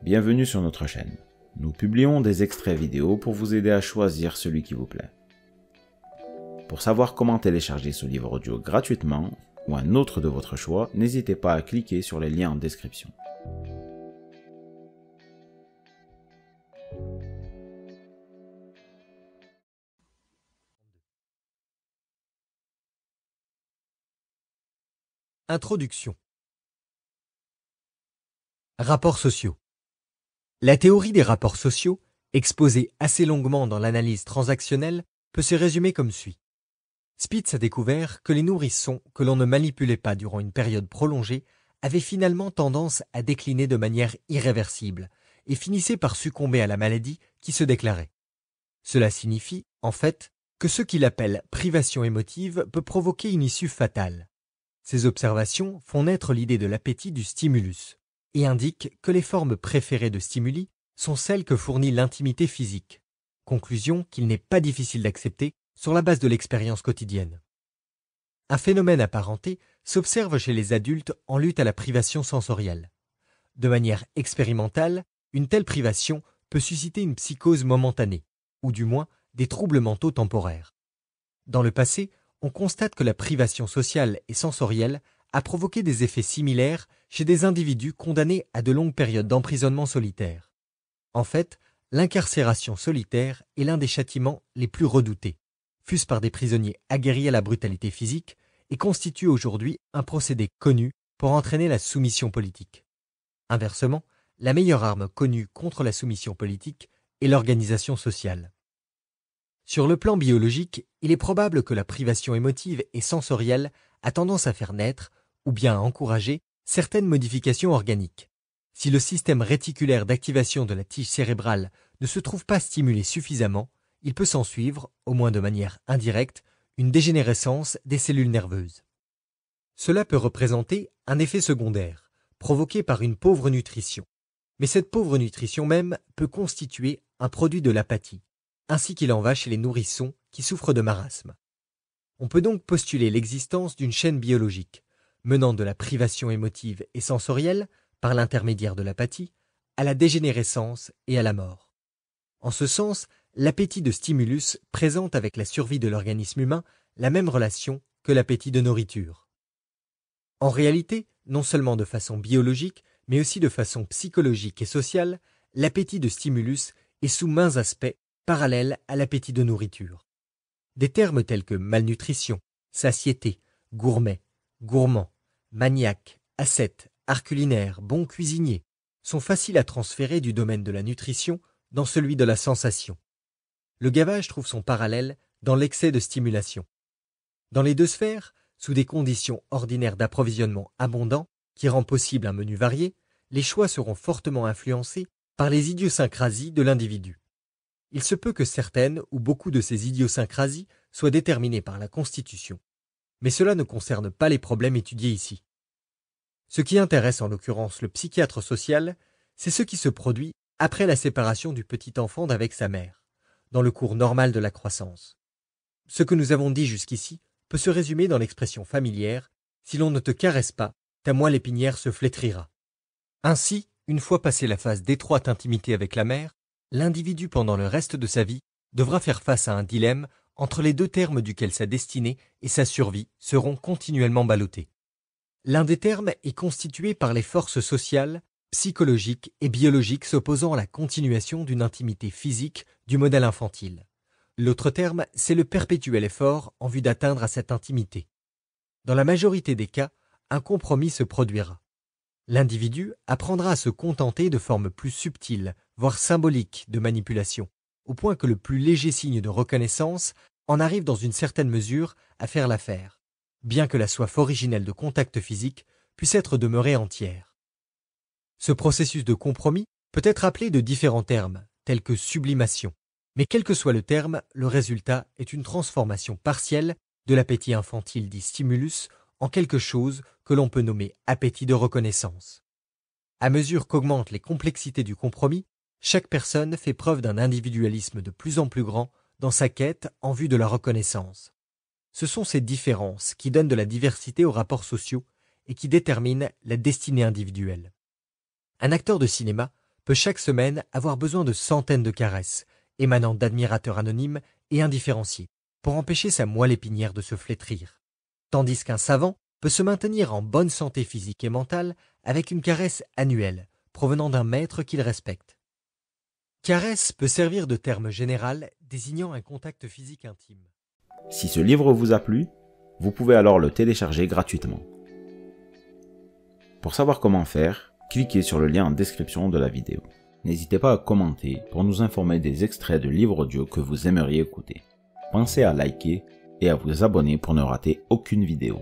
bienvenue sur notre chaîne. Nous publions des extraits vidéo pour vous aider à choisir celui qui vous plaît. Pour savoir comment télécharger ce livre audio gratuitement, ou un autre de votre choix, n'hésitez pas à cliquer sur les liens en description. Introduction. Rapports sociaux. La théorie des rapports sociaux, exposée assez longuement dans l'analyse transactionnelle, peut se résumer comme suit. Spitz a découvert que les nourrissons que l'on ne manipulait pas durant une période prolongée avaient finalement tendance à décliner de manière irréversible et finissaient par succomber à la maladie qui se déclarait. Cela signifie, en fait, que ce qu'il appelle privation émotive peut provoquer une issue fatale. Ces observations font naître l'idée de l'appétit du stimulus et indiquent que les formes préférées de stimuli sont celles que fournit l'intimité physique, conclusion qu'il n'est pas difficile d'accepter sur la base de l'expérience quotidienne. Un phénomène apparenté s'observe chez les adultes en lutte à la privation sensorielle. De manière expérimentale, une telle privation peut susciter une psychose momentanée, ou du moins des troubles mentaux temporaires. Dans le passé, on constate que la privation sociale et sensorielle a provoqué des effets similaires chez des individus condamnés à de longues périodes d'emprisonnement solitaire. En fait, l'incarcération solitaire est l'un des châtiments les plus redoutés, fût-ce par des prisonniers aguerris à la brutalité physique, et constitue aujourd'hui un procédé connu pour entraîner la soumission politique. Inversement, la meilleure arme connue contre la soumission politique est l'organisation sociale. Sur le plan biologique, il est probable que la privation émotive et sensorielle a tendance à faire naître, ou bien à encourager, certaines modifications organiques. Si le système réticulaire d'activation de la tige cérébrale ne se trouve pas stimulé suffisamment, il peut s'ensuivre, au moins de manière indirecte, une dégénérescence des cellules nerveuses. Cela peut représenter un effet secondaire, provoqué par une pauvre nutrition. Mais cette pauvre nutrition même peut constituer un produit de l'apathie, ainsi qu'il en va chez les nourrissons qui souffrent de marasme. On peut donc postuler l'existence d'une chaîne biologique, menant de la privation émotive et sensorielle, par l'intermédiaire de l'apathie, à la dégénérescence et à la mort. En ce sens, l'appétit de stimulus présente avec la survie de l'organisme humain la même relation que l'appétit de nourriture. En réalité, non seulement de façon biologique, mais aussi de façon psychologique et sociale, l'appétit de stimulus est sous maints aspects parallèle à l'appétit de nourriture. Des termes tels que malnutrition, satiété, gourmet, gourmand, maniaque, ascète, art culinaire, bon cuisinier sont faciles à transférer du domaine de la nutrition dans celui de la sensation. Le gavage trouve son parallèle dans l'excès de stimulation. Dans les deux sphères, sous des conditions ordinaires d'approvisionnement abondant qui rend possible un menu varié, les choix seront fortement influencés par les idiosyncrasies de l'individu. Il se peut que certaines ou beaucoup de ces idiosyncrasies soient déterminées par la constitution. Mais cela ne concerne pas les problèmes étudiés ici. Ce qui intéresse en l'occurrence le psychiatre social, c'est ce qui se produit après la séparation du petit enfant d'avec sa mère, dans le cours normal de la croissance. Ce que nous avons dit jusqu'ici peut se résumer dans l'expression familière « si l'on ne te caresse pas, ta moelle épinière se flétrira ». Ainsi, une fois passée la phase d'étroite intimité avec la mère, l'individu pendant le reste de sa vie devra faire face à un dilemme entre les deux termes duquel sa destinée et sa survie seront continuellement ballottées. L'un des termes est constitué par les forces sociales, psychologiques et biologiques s'opposant à la continuation d'une intimité physique du modèle infantile. L'autre terme, c'est le perpétuel effort en vue d'atteindre à cette intimité. Dans la majorité des cas, un compromis se produira. L'individu apprendra à se contenter de formes plus subtiles, voire symboliques de manipulation, au point que le plus léger signe de reconnaissance en arrive dans une certaine mesure à faire l'affaire, bien que la soif originelle de contact physique puisse être demeurée entière. Ce processus de compromis peut être appelé de différents termes, tels que sublimation, mais quel que soit le terme, le résultat est une transformation partielle de l'appétit infantile dit stimulus en quelque chose que l'on peut nommer appétit de reconnaissance. À mesure qu'augmentent les complexités du compromis, chaque personne fait preuve d'un individualisme de plus en plus grand dans sa quête en vue de la reconnaissance. Ce sont ces différences qui donnent de la diversité aux rapports sociaux et qui déterminent la destinée individuelle. Un acteur de cinéma peut chaque semaine avoir besoin de centaines de caresses, émanant d'admirateurs anonymes et indifférenciés, pour empêcher sa moelle épinière de se flétrir. Tandis qu'un savant peut se maintenir en bonne santé physique et mentale avec une caresse annuelle, provenant d'un maître qu'il respecte. Caresse peut servir de terme général désignant un contact physique intime. Si ce livre vous a plu, vous pouvez alors le télécharger gratuitement. Pour savoir comment faire, cliquez sur le lien en description de la vidéo. N'hésitez pas à commenter pour nous informer des extraits de livres audio que vous aimeriez écouter. Pensez à liker et à vous abonner pour ne rater aucune vidéo.